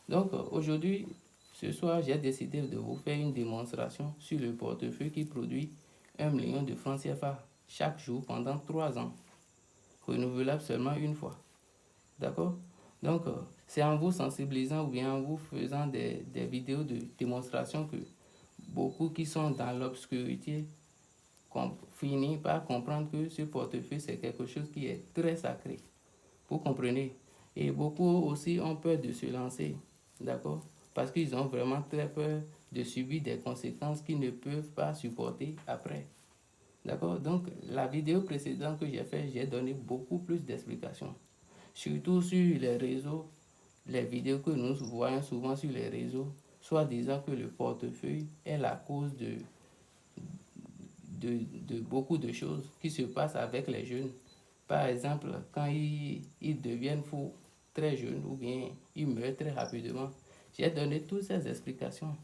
Donc aujourd'hui, ce soir, j'ai décidé de vous faire une démonstration sur le portefeuille qui produit 1 million de francs CFA chaque jour pendant 3 ans, renouvelable seulement une fois. D'accord? Donc, c'est en vous sensibilisant ou bien en vous faisant des vidéos de démonstration que beaucoup qui sont dans l'obscurité finissent par comprendre que ce portefeuille, c'est quelque chose qui est très sacré. Vous comprenez? Et beaucoup aussi ont peur de se lancer. D'accord? Parce qu'ils ont vraiment très peur de subir des conséquences qu'ils ne peuvent pas supporter après. D'accord? Donc, la vidéo précédente que j'ai faite, j'ai donné beaucoup plus d'explications. Surtout sur les réseaux, les vidéos que nous voyons souvent sur les réseaux, soit disant que le portefeuille est la cause de beaucoup de choses qui se passent avec les jeunes. Par exemple, quand ils deviennent fous très jeunes ou bien ils meurent très rapidement. J'ai donné toutes ces explications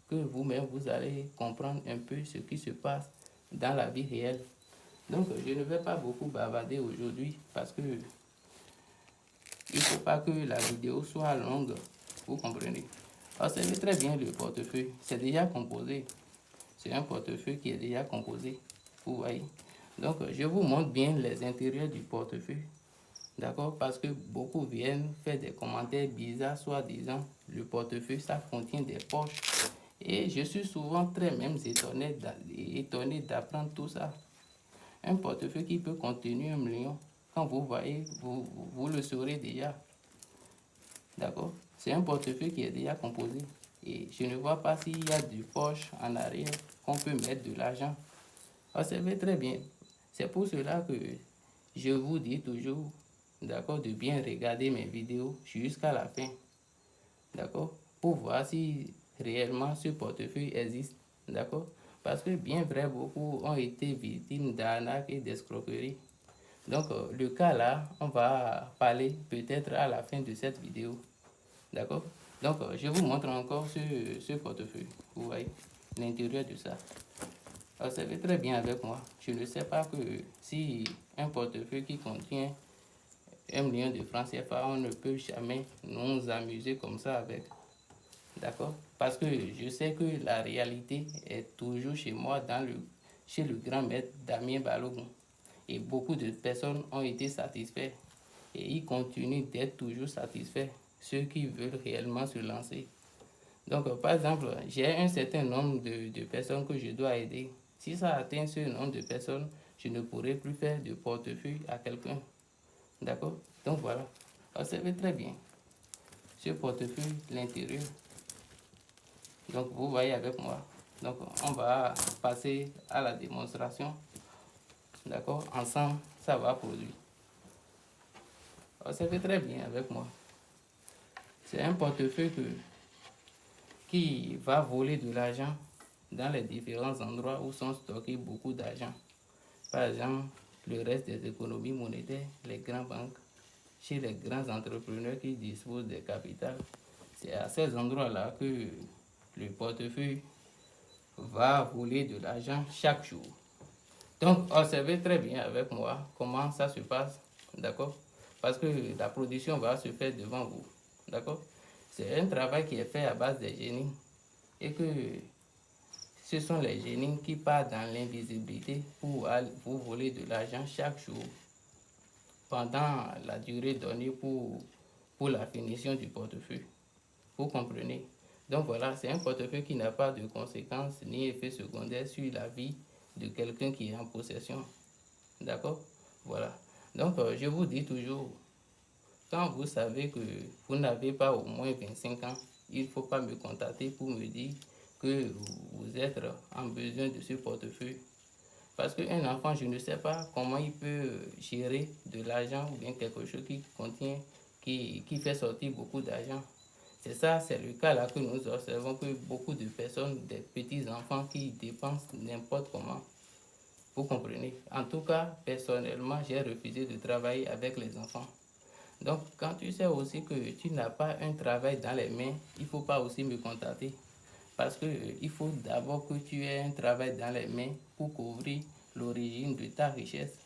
que vous-même vous allez comprendre un peu ce qui se passe dans la vie réelle. Donc, je ne vais pas beaucoup bavarder aujourd'hui parce que il ne faut pas que la vidéo soit longue. Vous comprenez? Observez très bien le portefeuille. C'est déjà composé. C'est un portefeuille qui est déjà composé. Vous voyez? Donc, je vous montre bien les intérieurs du portefeuille. D'accord? Parce que beaucoup viennent faire des commentaires bizarres, soit disant le portefeuille, ça contient des poches. Et je suis souvent très même étonné d'apprendre tout ça. Un portefeuille qui peut contenir 1 million, quand vous voyez, vous le saurez déjà. D'accord? C'est un portefeuille qui est déjà composé. Et je ne vois pas s'il y a du poche en arrière qu'on peut mettre de l'argent. Observez très bien. C'est pour cela que je vous dis toujours, d'accord, de bien regarder mes vidéos jusqu'à la fin. D'accord? Pour voir si réellement ce portefeuille existe. D'accord? Parce que bien vrai, beaucoup ont été victimes d'arnaques et d'escroqueries. Donc, le cas là, on va parler peut-être à la fin de cette vidéo. D'accord? Donc, je vous montre encore ce portefeuille. Vous voyez l'intérieur de ça. Observez très bien avec moi. Je ne sais pas que si un portefeuille qui contient 1 million de francs CFA, on ne peut jamais nous amuser comme ça avec. D'accord? Parce que je sais que la réalité est toujours chez moi, chez le grand maître Damien Balogun. Et beaucoup de personnes ont été satisfaits. Et ils continuent d'être toujours satisfaits, ceux qui veulent réellement se lancer. Donc, par exemple, j'ai un certain nombre de personnes que je dois aider. Si ça atteint ce nombre de personnes, je ne pourrai plus faire de portefeuille à quelqu'un. D'accord? Donc voilà. Observez très bien ce portefeuille, l'intérieur. Donc vous voyez avec moi. Donc on va passer à la démonstration. D'accord? Ensemble, ça va produire. Observez très bien avec moi. C'est un portefeuille qui va voler de l'argent dans les différents endroits où sont stockés beaucoup d'argent. Par exemple, le reste des économies monétaires, les grandes banques, chez les grands entrepreneurs qui disposent des capitales. C'est à ces endroits-là que le portefeuille va voler de l'argent chaque jour. Donc, observez très bien avec moi comment ça se passe, d'accord? Parce que la production va se faire devant vous, d'accord? C'est un travail qui est fait à base des génies et que ce sont les génies qui partent dans l'invisibilité pour vous voler de l'argent chaque jour pendant la durée donnée pour la finition du portefeuille. Vous comprenez? Donc voilà, c'est un portefeuille qui n'a pas de conséquences ni effet secondaire sur la vie de quelqu'un qui est en possession. D'accord? Voilà. Donc je vous dis toujours, quand vous savez que vous n'avez pas au moins 25 ans, il ne faut pas me contacter pour me dire que vous êtes en besoin de ce portefeuille. Parce qu'un enfant, je ne sais pas comment il peut gérer de l'argent ou bien quelque chose qui contient, qui fait sortir beaucoup d'argent. C'est ça, c'est le cas là que nous observons que beaucoup de personnes, des petits enfants qui dépensent n'importe comment. Vous comprenez? En tout cas, personnellement, j'ai refusé de travailler avec les enfants. Donc, quand tu sais aussi que tu n'as pas un travail dans les mains, il ne faut pas aussi me contacter. Parce que il faut d'abord que tu aies un travail dans les mains pour couvrir l'origine de ta richesse.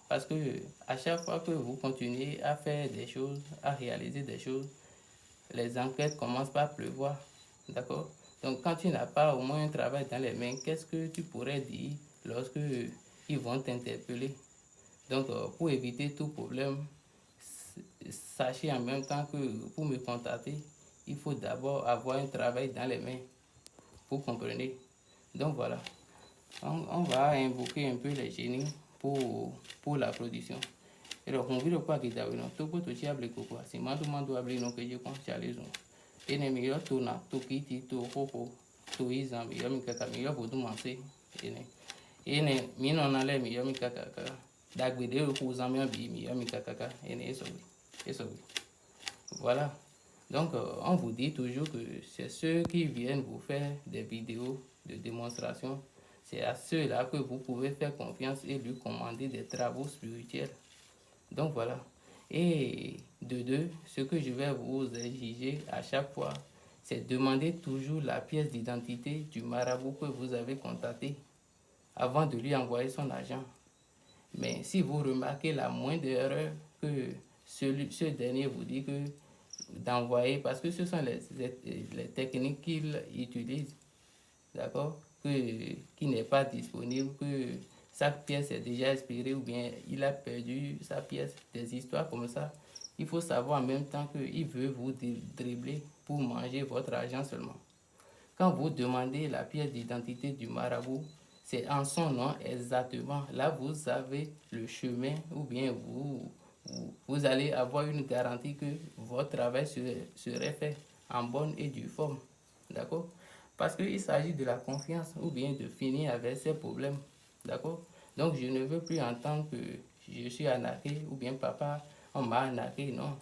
Parce que à chaque fois que vous continuez à faire des choses, à réaliser des choses, les enquêtes commencent par pleuvoir. D'accord? Donc, quand tu n'as pas au moins un travail dans les mains, qu'est-ce que tu pourrais dire lorsque ils vont t'interpeller? Donc, pour éviter tout problème, sachez en même temps que pour me contacter, il faut d'abord avoir un travail dans les mains. Vous comprenez? Donc, voilà. On va invoquer un peu les génies pour la production. Alors, on veut pas que d'ailleurs, tout le monde a quoi. Si moi, tout le monde a non que je compte à les gens. Et les meilleurs tournants, tout kiti, tout coco, tout isam, il y a mis caca, il y a beaucoup de manger. Et les minons en l'air, il y a mis caca. D'agréder aux amis, il y a mis caca. Et ça, voilà. Donc, on vous dit toujours que c'est ceux qui viennent vous faire des vidéos de démonstration. C'est à ceux-là que vous pouvez faire confiance et lui commander des travaux spirituels. Donc, voilà. Et de deux, ce que je vais vous exiger à chaque fois, c'est demander toujours la pièce d'identité du marabout que vous avez contacté avant de lui envoyer son argent. Mais si vous remarquez la moindre erreur que ce dernier vous dit que d'envoyer, parce que ce sont les techniques qu'il utilise, d'accord, qui n'est pas disponible, que sa pièce est déjà expirée ou bien il a perdu sa pièce, des histoires comme ça. Il faut savoir en même temps qu'il veut vous dribbler pour manger votre argent seulement. Quand vous demandez la pièce d'identité du marabout, c'est en son nom exactement. Là, vous avez le chemin ou bien vous allez avoir une garantie que votre travail serait fait en bonne et due forme. D'accord? Parce qu'il s'agit de la confiance ou bien de finir avec ces problèmes. D'accord? Donc, je ne veux plus entendre que je suis arnaqué ou bien papa, on m'a arnaqué. Non.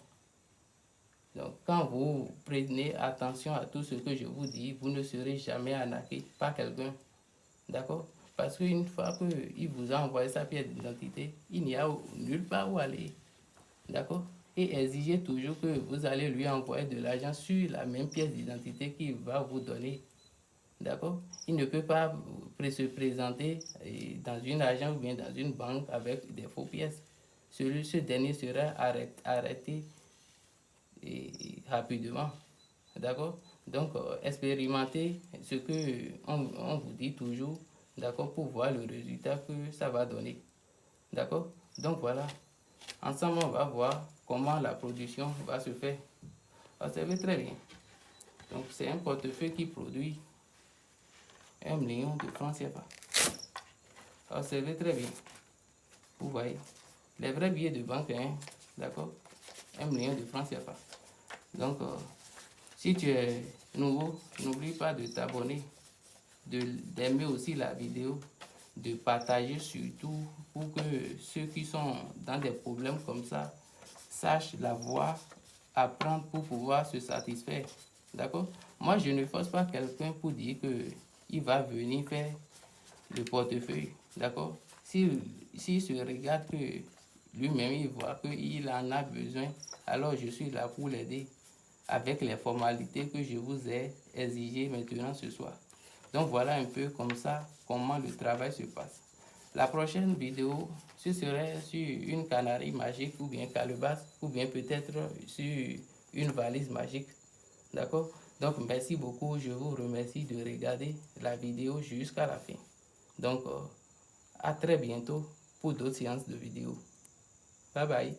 Donc, quand vous prenez attention à tout ce que je vous dis, vous ne serez jamais arnaqué par quelqu'un. D'accord? Parce qu'une fois qu'il vous a envoyé sa pièce d'identité, il n'y a nulle part où aller. D'accord? Et exigez toujours que vous allez lui envoyer de l'argent sur la même pièce d'identité qu'il va vous donner. D'accord? Il ne peut pas se présenter dans une agence ou bien dans une banque avec des faux pièces. Ce dernier sera arrêté rapidement. D'accord? Donc, expérimentez ce que on vous dit toujours, d'accord, pour voir le résultat que ça va donner. D'accord? Donc, voilà. Ensemble, on va voir comment la production va se faire. Observez très bien. Donc, c'est un portefeuille qui produit 1 million de francs CFA. Observez très bien. Vous voyez. Les vrais billets de banque, hein, d'accord? 1 million de francs CFA. Donc, si tu es nouveau, n'oublie pas de t'abonner, d'aimer aussi la vidéo, de partager surtout pour que ceux qui sont dans des problèmes comme ça sachent la voie à prendre pour pouvoir se satisfaire. D'accord? Moi, je ne force pas quelqu'un pour dire qu'il va venir faire le portefeuille. D'accord? S'il se regarde que lui-même, il voit qu'il en a besoin, alors je suis là pour l'aider avec les formalités que je vous ai exigées maintenant ce soir. Donc voilà un peu comme ça comment le travail se passe. La prochaine vidéo, ce serait sur une canarie magique ou bien calebasse ou bien peut-être sur une valise magique. D'accord? Donc merci beaucoup, je vous remercie de regarder la vidéo jusqu'à la fin. Donc à très bientôt pour d'autres séances de vidéos. Bye bye.